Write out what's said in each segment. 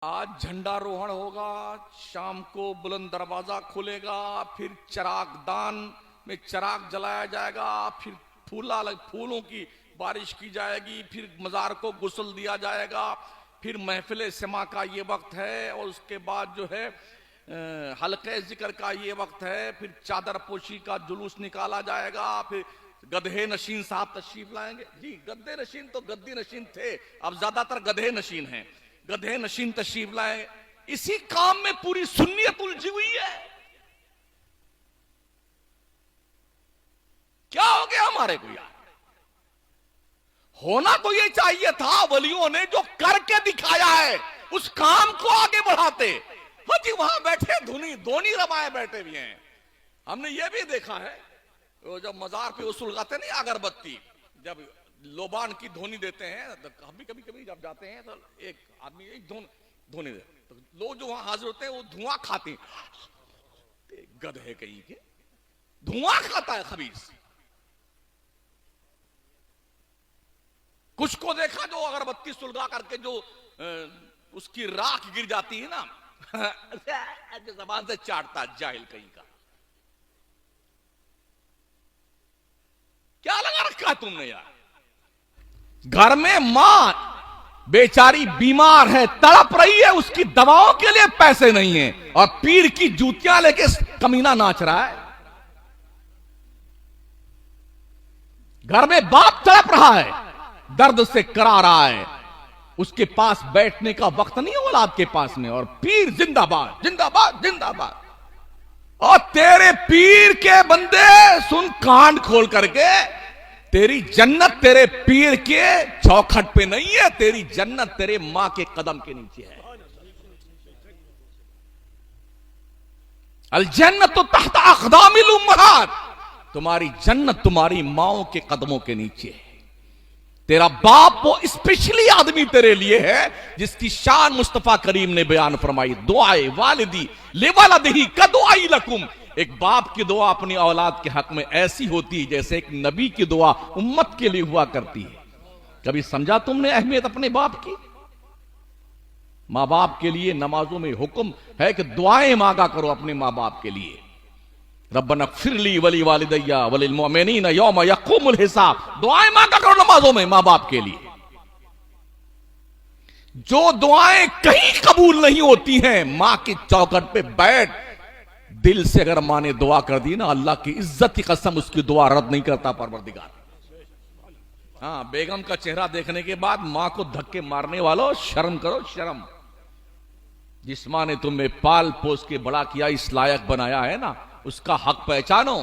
आज झंडारोहण होगा, शाम को बुलंद दरवाजा खुलेगा, फिर चिराग दान में चिराग जलाया जाएगा, फिर फूलों की बारिश की जाएगी, फिर मजार को गुस्ल दिया जाएगा, फिर महफिल समा का ये वक्त है, और उसके बाद जो है हल्के जिक्र का ये वक्त है, फिर चादर पोशी का जुलूस निकाला जाएगा, फिर गधे नशीन साहब तशरीफ लाएंगे। जी, गद्दे नशीन तो गद्दी नशीन थे, अब ज्यादातर गधे नशीन हैं। गधे नशीन तशरीफ लाए। इसी काम में पूरी सुन्नियत उलझी हुई है। क्या हो गया हमारे को यार? होना तो ये चाहिए था, वलियों ने जो करके दिखाया है उस काम को आगे बढ़ाते। हाँ जी, वहां बैठे धोनी रमाए बैठे हुए हैं। हमने ये भी देखा है, वो जब मजार पे वो सुलगाते नहीं अगरबत्ती, जब लोबान की धोनी देते हैं, कभी कभी कभी जब जाते हैं तो एक आदमी एक धोनी देते, तो लोग जो वहां हाजिर होते हैं वो धुआं खाते हैं। गधे कहीं के धुआं खाता है खबीस। कुछ को देखा जो अगरबत्ती सुलगा करके जो उसकी राख गिर जाती है ना, जबान से चाटता, जाहिल कहीं का। क्या लगा रखा है तुमने यार? घर में मां बेचारी बीमार है, तड़प रही है, उसकी दवाओं के लिए पैसे नहीं है, और पीर की जूतियां लेके कमीना नाच रहा है। घर में बाप तड़प रहा है, दर्द से करा रहा है, उसके पास बैठने का वक्त नहीं है औलाद के पास में, और पीर जिंदाबाद जिंदाबाद जिंदाबाद। और तेरे पीर के बंदे सुन, कांड खोल करके, तेरी जन्नत तेरे पीर के चौखट पे नहीं है, तेरी जन्नत तेरे मां के कदम के नीचे है। अल जन्नत तो तहत अक़दामिल उम्महात, तुम्हारी जन्नत तुम्हारी माओं के कदमों के नीचे है। तेरा बाप वो स्पेशली आदमी तेरे लिए है जिसकी शान मुस्तफा करीम ने बयान फरमाई, दुआए वालिदी लिवलदिही कदुआई लकुम। एक बाप की दुआ अपनी औलाद के हक में ऐसी होती है जैसे एक नबी की दुआ उम्मत के लिए हुआ करती है। कभी समझा तुमने अहमियत अपने बाप की? मां बाप के लिए नमाजों में हुक्म है कि दुआएं मांगा करो अपने मां बाप के लिए। रब्बना फ़िरली वली वालिदैया वलिल मुमिनीन यौम यक़ूमुल हिसाब। दुआएं मांगा करो नमाजों में मां बाप के लिए। जो दुआएं कहीं कबूल नहीं होती हैं, मां की चौखट पे बैठ दिल से अगर मां ने दुआ कर दी ना, अल्लाह की इज्जत की कसम उसकी दुआ रद्द नहीं करता परवरदिगार। हाँ, बेगम का चेहरा देखने के बाद मां को धक्के मारने वालों, शर्म करो शर्म। जिस मां ने तुम्हें पाल पोस के बड़ा किया, इस लायक बनाया है ना, उसका हक पहचानो।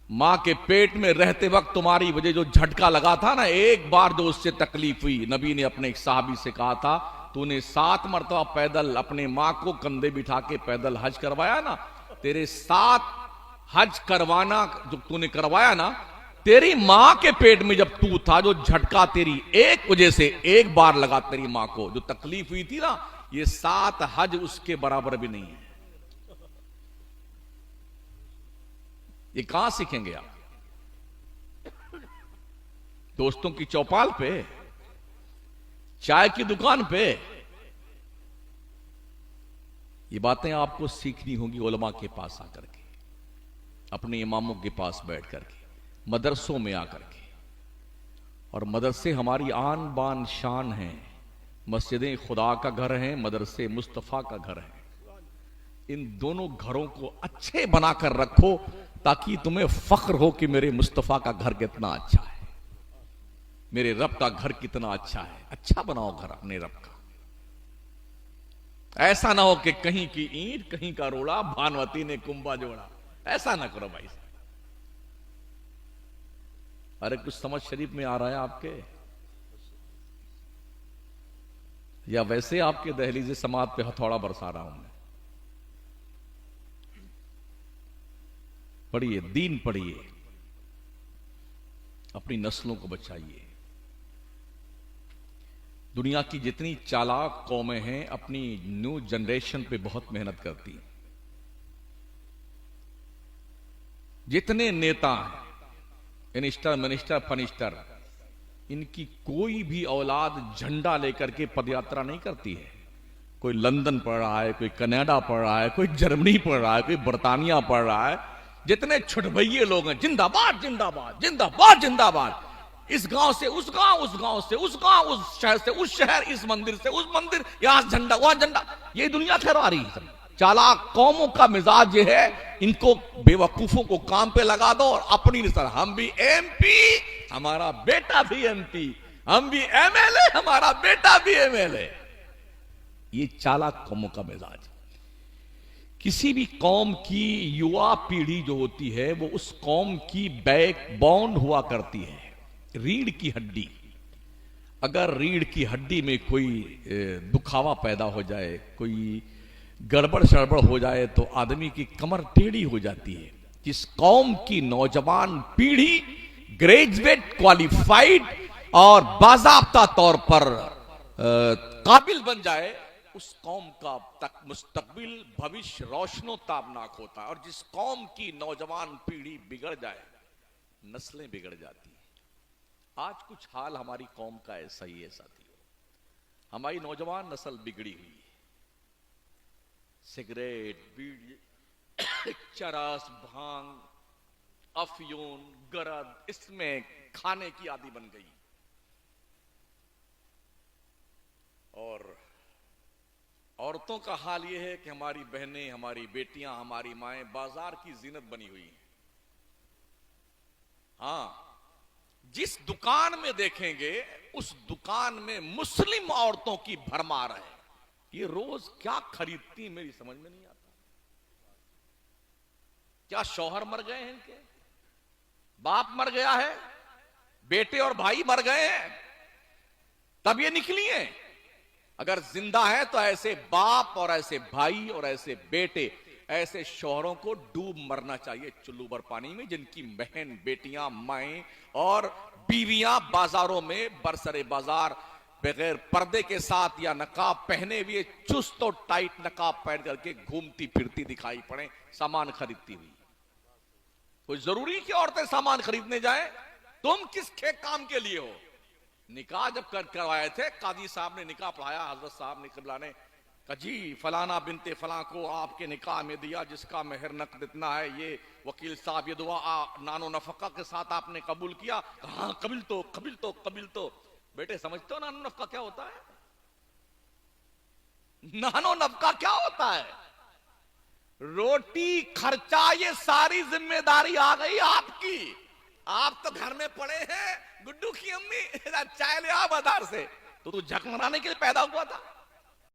मां के पेट में रहते वक्त तुम्हारी वजह जो झटका लगा था ना, एक बार जो उससे तकलीफ हुई, नबी ने अपने एक साहबी से कहा था, तूने 7 मरतबा पैदल अपने मां को कंधे बिठा के पैदल हज करवाया ना, तेरे 7 हज करवाना जो तूने करवाया ना, तेरी मां के पेट में जब तू था, जो झटका तेरी एक वजह से एक बार लगा तेरी मां को, जो तकलीफ हुई थी ना, ये 7 हज उसके बराबर भी नहीं है। ये कहां सीखेंगे आप? दोस्तों की चौपाल पे, चाय की दुकान पे? ये बातें आपको सीखनी होगी उलमा के पास आकर के, अपने इमामों के पास बैठ करके, मदरसों में आकर के। और मदरसे हमारी आन बान शान हैं। मस्जिदें खुदा का घर हैं, मदरसे मुस्तफा का घर है। इन दोनों घरों को अच्छे बनाकर रखो ताकि तुम्हें फख्र हो कि मेरे मुस्तफा का घर कितना अच्छा है, मेरे रब का घर कितना अच्छा है। अच्छा बनाओ घर अपने रब का। ऐसा ना हो कि कहीं की ईंट कहीं का रोड़ा, भानवती ने कुंभा जोड़ा। ऐसा ना करो भाई। अरे कुछ समझ शरीफ में आ रहा है आपके, या वैसे आपके दहलीज समाज पे हथौड़ा बरसा रहा हूं मैं? पढ़िए, दीन पढ़िए, अपनी नस्लों को बचाइए। दुनिया की जितनी चालाक कौमें हैं अपनी न्यू जनरेशन पे बहुत मेहनत करती हैं। जितने नेता हैं, मिनिस्टर मिनिस्टर फनिस्टर, इनकी कोई भी औलाद झंडा लेकर के पदयात्रा नहीं करती है। कोई लंदन पढ़ रहा है, कोई कनाडा पढ़ रहा है, कोई जर्मनी पढ़ रहा है, कोई बर्तानिया पढ़ रहा है। जितने छुटभइये लोग हैं, जिंदाबाद जिंदाबाद जिंदाबाद जिंदाबाद, इस गांव से उस गांव, उस गांव से उस गांव, उस शहर से उस शहर, इस मंदिर से उस मंदिर, यहां झंडा वहां झंडा, ये दुनिया खैरवा रही है। चालाक कौमों का मिजाज ये है, इनको बेवकूफों को काम पे लगा दो और अपनी निसर, हम भी एमपी, हमारा बेटा भी एमपी, हम भी एमएलए, हमारा बेटा भी एमएलए। ये चालाक कौमों का मिजाज। किसी भी कौम की युवा पीढ़ी जो होती है वो उस कौम की बैकबोन हुआ करती है, रीढ़ की हड्डी। अगर रीढ़ की हड्डी में कोई दुखावा पैदा हो जाए, कोई गड़बड़ शड़बड़ हो जाए तो आदमी की कमर टेढ़ी हो जाती है। जिस कौम की नौजवान पीढ़ी ग्रेजुएट, क्वालिफाइड और बाज़ाब्ता तौर पर काबिल बन जाए, उस कौम का तक मुस्तकबिल भविष्य रोशनो ताबनाक होता है। और जिस कौम की नौजवान पीढ़ी बिगड़ जाए, नस्लें बिगड़ जाती हैं। आज कुछ हाल हमारी कौम का ऐसा ही है साथियों। हमारी नौजवान नस्ल बिगड़ी हुई है। सिगरेट, बीड़ी, चरस, भांग, अफयून, गरद, इसमें खाने की आदी बन गई। और औरतों का हाल यह है कि हमारी बहनें, हमारी बेटियां, हमारी माएं बाजार की जीनत बनी हुई हैं। हां, जिस दुकान में देखेंगे उस दुकान में मुस्लिम औरतों की भरमार है। ये रोज क्या खरीदती मेरी समझ में नहीं आता। क्या शौहर मर गए हैं इनके, बाप मर गया है, बेटे और भाई मर गए हैं, तब ये निकली हैं? अगर जिंदा है तो ऐसे बाप और ऐसे भाई और ऐसे बेटे, ऐसे शौहरों को डूब मरना चाहिए चुल्लू भर पानी में, जिनकी बहन, बेटियां, माएं और बीवियां बाजारों में बरसरे बाजार बगैर पर्दे के साथ या नकाब पहने हुए चुस्त और टाइट नकाब पहन करके घूमती फिरती दिखाई पड़े, सामान खरीदती हुई। कोई जरूरी कि औरतें सामान खरीदने जाएं? तुम किस काम के लिए हो? निकाह जब करवाए थे, काजी साहब ने निकाह पढ़ाया, हजरत साहब ने किबला ने कहा जी फलाना बिनते फलां को आपके निकाह में दिया, जिसका मेहर नकद इतना है, ये वकील साहब ये दुआ नानो नफका के साथ आपने कबूल किया। हाँ कबिल तो कबिल तो कबिल तो। बेटे समझते हो नानो नफका क्या होता है? नानो नफका क्या होता है? रोटी खर्चा, ये सारी जिम्मेदारी आ गई आपकी। आप तो घर में पड़े हैं, गुड्डू की अम्मी चाय ले आ बाजार से, तो तू झक मनाने के लिए पैदा हुआ था।